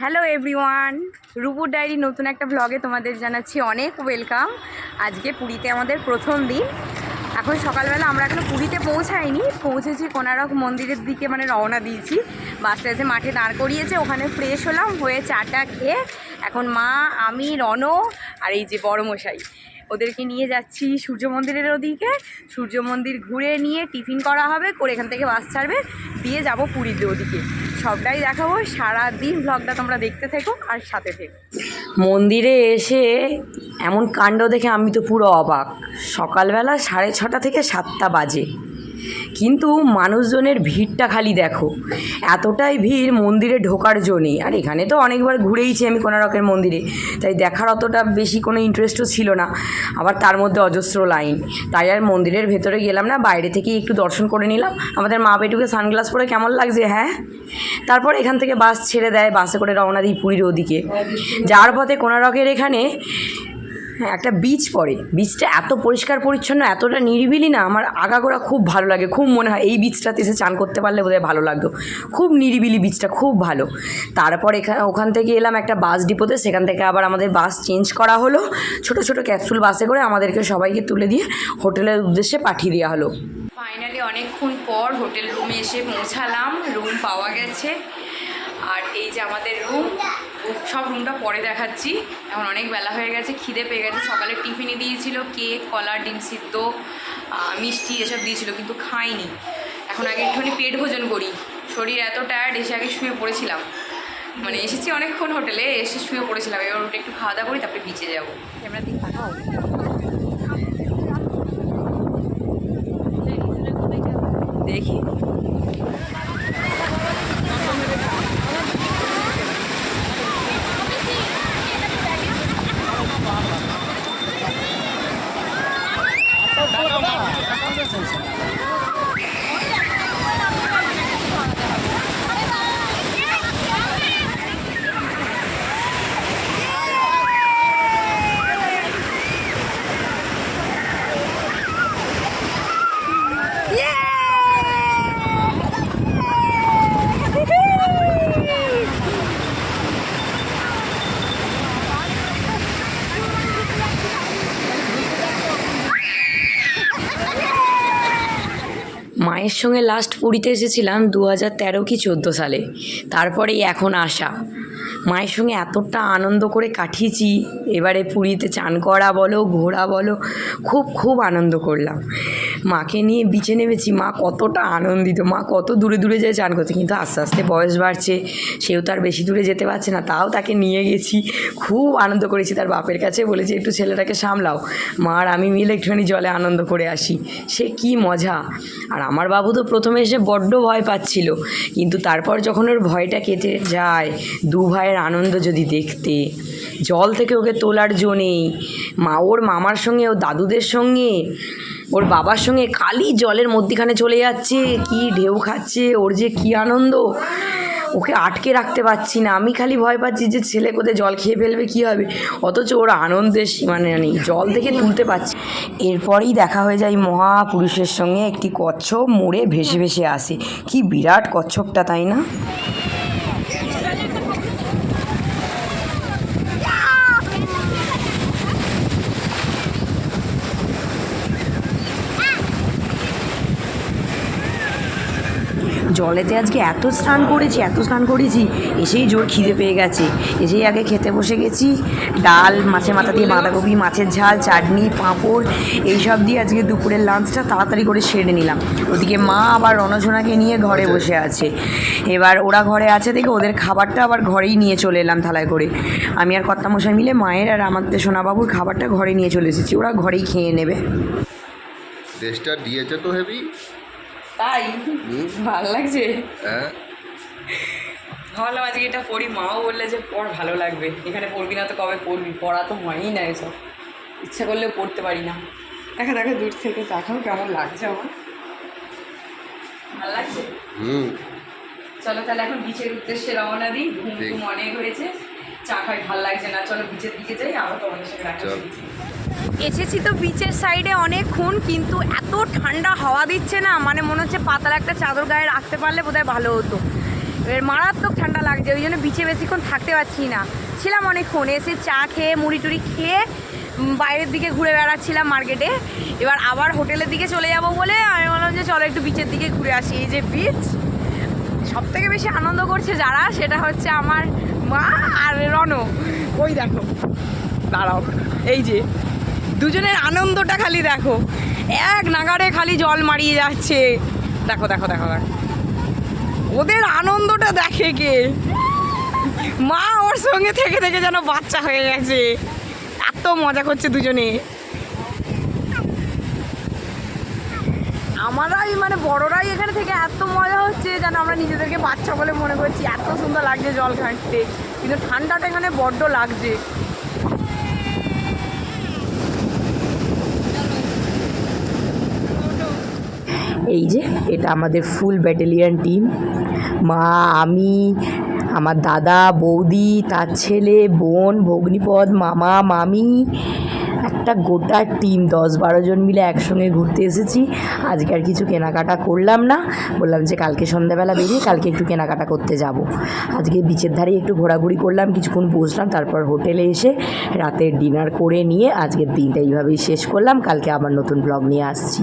Hello everyone, রূপুর diary নতুন একটা ব্লগে তোমাদের জানাচ্ছি অনেক ওয়েলকাম। আজকে পুরীতে আমাদের প্রথম দিন। এখন সকালবেলা আমরা এখনো পুরীতে পৌঁছাইনি, পৌঁছেছি কোনারক মন্দিরের দিকে, মানে রওনা দিয়েছি। বাসটা এসে মাঠে দাঁড় করিয়েছে, ওখানে ফ্রেশ হলাম, হয়ে চাটা খেয়ে এখন মা, আমি, রণ আর এই যে বড় মশাই ওদেরকে নিয়ে যাচ্ছি সূর্য মন্দিরের ওদিকে। সূর্য মন্দির ঘুরে নিয়ে টিফিন করা হবে, করে এখান থেকে বাস ছাড়বে, দিয়ে যাব পুরীর ওদিকে। সবটাই দেখাবো, সারাদিন ব্লগটা তোমরা দেখতে থেকো আর সাথে থেকো। মন্দিরে এসে এমন কাণ্ড দেখে আমি তো পুরো অবাক। সকালবেলা 6:30 থেকে 7টা বাজে, কিন্তু মানুষজনের ভিড়টা খালি দেখো, এতটাই ভিড় মন্দিরে ঢোকার জন্যই। আর এখানে তো অনেকবার ঘুরেইছি আমি কোনারকের মন্দিরে, তাই দেখার অতটা বেশি কোনো ইন্টারেস্টও ছিল না। আবার তার মধ্যে অজস্র লাইন, তাই আর মন্দিরের ভেতরে গেলাম না, বাইরে থেকেই একটু দর্শন করে নিলাম। আমাদের মা বেটুকে সানগ্লাস পরে কেমন লাগছে, হ্যাঁ। তারপর এখান থেকে বাস ছেড়ে দেয়, বাসে করে রওনা দিই পুরীর ওদিকে। যার পথে কোনারকের এখানে একটা বিচ পড়ে, বিচটা এত পরিষ্কার পরিচ্ছন্ন, এতটা নিরিবিলি না, আমার আগাগোড়া খুব ভালো লাগে। খুব মনে হয় এই বিচটাতে এসে চান করতে পারলে বোধহয় ভালো লাগতো। খুব নিরিবিলি বিচটা, খুব ভালো। তারপর ওখান থেকে এলাম একটা বাস ডিপোতে, সেখান থেকে আবার আমাদের বাস চেঞ্জ করা হলো। ছোট ছোট ক্যাপসুল বাসে করে আমাদেরকে সবাইকে তুলে দিয়ে হোটেলের উদ্দেশ্যে পাঠিয়ে দেওয়া হলো। ফাইনালি অনেকক্ষণ পর হোটেল রুমে এসে পৌঁছালাম, রুম পাওয়া গেছে। আর এই যে আমাদের রুম, সব রুমটা পরে দেখাচ্ছি। এখন অনেক বেলা হয়ে গেছে, খিদে পেয়ে গেছে। সকালে টিফিনে দিয়েছিল কেক, কলা, ডিম সিদ্ধ, মিষ্টি এসব দিয়েছিল, কিন্তু খাইনি। এখন আগে একটুখানি পেট ভোজন করি, শরীর এত টায়ার্ড, এসে আগে শুয়ে পড়েছিলাম। মানে এসেছি অনেকক্ষণ হোটেলে, এসে শুয়ে পড়েছিলাম। এবার ওটা একটু খাওয়া দাওয়া করি, তারপরে বিচে যাবো। ক্যামেরা দিয়ে দেখাও, দেখি। মায়ের সঙ্গে লাস্ট পুরীতে এসেছিলাম 2013 কি 14 সালে, তারপরেই এখন আসা। মায়ের সঙ্গে এতটা আনন্দ করে কাটিয়েছি। এবারে পুরীতে চান করা বলো, ঘোরা বলো, খুব খুব আনন্দ করলাম। মাকে নিয়ে বিচে নেমেছি, মা কতটা আনন্দিত, মা কত দূরে দূরে যায় চান করতে, কিন্তু আস্তে আস্তে বয়স বাড়ছে, সেও তার বেশি দূরে যেতে পারছে না, তাও তাকে নিয়ে গেছি। খুব আনন্দ করেছি। তার বাপের কাছে বলেছি একটু ছেলেটাকে সামলাও, মা আর আমি মিলে একটুখানি জলে আনন্দ করে আসি। সে কি মজা। আর আমার বাবু তো প্রথমে এসে বড্ড ভয় পাচ্ছিল, কিন্তু তারপর যখন ওর ভয়টা কেটে যায়, দু ভাইয়ের আনন্দ যদি দেখতে। জল থেকে ওকে তোলার জো নেই, মা ওর মামার সঙ্গে, ওর দাদুদের সঙ্গে, ওর বাবার সঙ্গে খালি জলের মধ্যিখানে চলে যাচ্ছে, কি ঢেউ খাচ্ছে, ওর যে কি আনন্দ। ওকে আটকে রাখতে পারছি না, আমি খালি ভয় পাচ্ছি যে ছেলে কোথায় জল খেয়ে ফেলবে, কী হবে। অথচ ওর আনন্দের সীমানা নেই, জল থেকে তুলতে পারছি। এরপরেই দেখা হয়ে যায় মহাপুরুষের সঙ্গে, একটি কচ্ছপ মোড়ে ভেসে ভেসে আসে। কি বিরাট কচ্ছপটা, তাই না? জলেতে আজকে এত স্নান করেছি, এসেই জোর খিদে পেয়ে গেছে। এসেই আগে খেতে বসে গেছি। ডাল, মাছের মাথা দিয়ে বাঁধাকপি, মাছের ঝাল, চাটনি, পাঁপড়, এইসব দিয়ে আজকে দুপুরের লাঞ্চটা তাড়াতাড়ি করে সেরে নিলাম। ওদিকে মা আবার রণজনাকে নিয়ে ঘরে বসে আছে। এবার ওরা ঘরে আছে দেখে ওদের খাবারটা আবার ঘরেই নিয়ে চলে এলাম থালায় করে। আমি আর কর্তামশাই মিলে মায়ের আর আমাদের সোনাবাবুর খাবারটা ঘরে নিয়ে চলে এসেছি, ওরা ঘরেই খেয়ে নেবে। টেস্টটা দিয়েছে তো হেভি, তাই ভালো লাগছে। হ্যাঁ, ভাবলাম আজকে এটা পড়ি, মাও বললে যে পড়, ভালো লাগবে। এখানে পড়বি না তো কবে পড়বি, পড়া তো হয়ই না, এসব ইচ্ছা করলেও পড়তে পারি না। দেখা দূর থেকে দেখাও কেমন লাগছে আমার, ভালো লাগছে। চলো তাহলে এখন বিচের উদ্দেশ্যে রওনা দিই। ঘুম অনেক হয়েছে, চা খাই, ভালো লাগছে না। চলো বিচের দিকে যাই, আবার তোমাদের সাথে রাখা। এসেছি তো বিচের সাইডে অনেকক্ষণ, কিন্তু এত ঠান্ডা হাওয়া দিচ্ছে না, মানে মনে হচ্ছে পাতলা একটা চাদর গায়ে রাখতে পারলে বোধহয় ভালো হতো। এবার মারাত্মক ঠান্ডা লাগছে, ওই জন্য বিচে বেশিক্ষণ থাকতে পারছি না। ছিলাম অনেকক্ষণ, এসে চা খেয়ে মুড়ি টুড়ি খেয়ে বাইরের দিকে ঘুরে বেড়াচ্ছিলাম মার্কেটে। এবার আবার হোটেলের দিকে চলে যাব বলে আমি বললাম যে চলো একটু বিচের দিকে ঘুরে আসি। এই যে বিচ, সব থেকে বেশি আনন্দ করছে যারা, সেটা হচ্ছে আমার মা আর রণ। ওই দেখো, দাঁড়াও, এই যে দুজনের আনন্দটা খালি দেখো, এক নাগাড়ে খালি জল মারিয়ে যাচ্ছে। দেখো দেখো দেখো দেখো, ওদের আনন্দটা দেখে কে? মা ওর সঙ্গে থেকে থেকে যেন বাচ্চা হয়ে গেছে, এত মজা করছে দুজনে। আমরাই মানে বড়রাই এখানে থেকে এত মজা হচ্ছে যেন আমরা নিজেদেরকে বাচ্চা বলে মনে করছি, এত সুন্দর লাগছে জল ঘাঁটতে। কিন্তু ঠান্ডাটা এখানে বড্ড লাগছে। এই যে এটা আমাদের ফুল ব্যাটালিয়ান টিম, মা, আমি, আমার দাদা, বৌদি, তার ছেলে, বোন, ভগ্নিপদ, মামা, মামি, একটা গোটা টিম 10-12 জন মিলে একসঙ্গে ঘুরতে এসেছি। আজকে আর কিছু কেনাকাটা করলাম না, বললাম যে কালকে সন্ধ্যাবেলা বেরিয়ে কালকে একটু কেনাকাটা করতে যাব। আজকে বিচের ধারে একটু ঘোরাঘুরি করলাম, কিছুক্ষণ বসলাম, তারপর হোটেলে এসে রাতের ডিনার করে নিয়ে আজকের দিনটা এইভাবেই শেষ করলাম। কালকে আবার নতুন ব্লগ নিয়ে আসছি।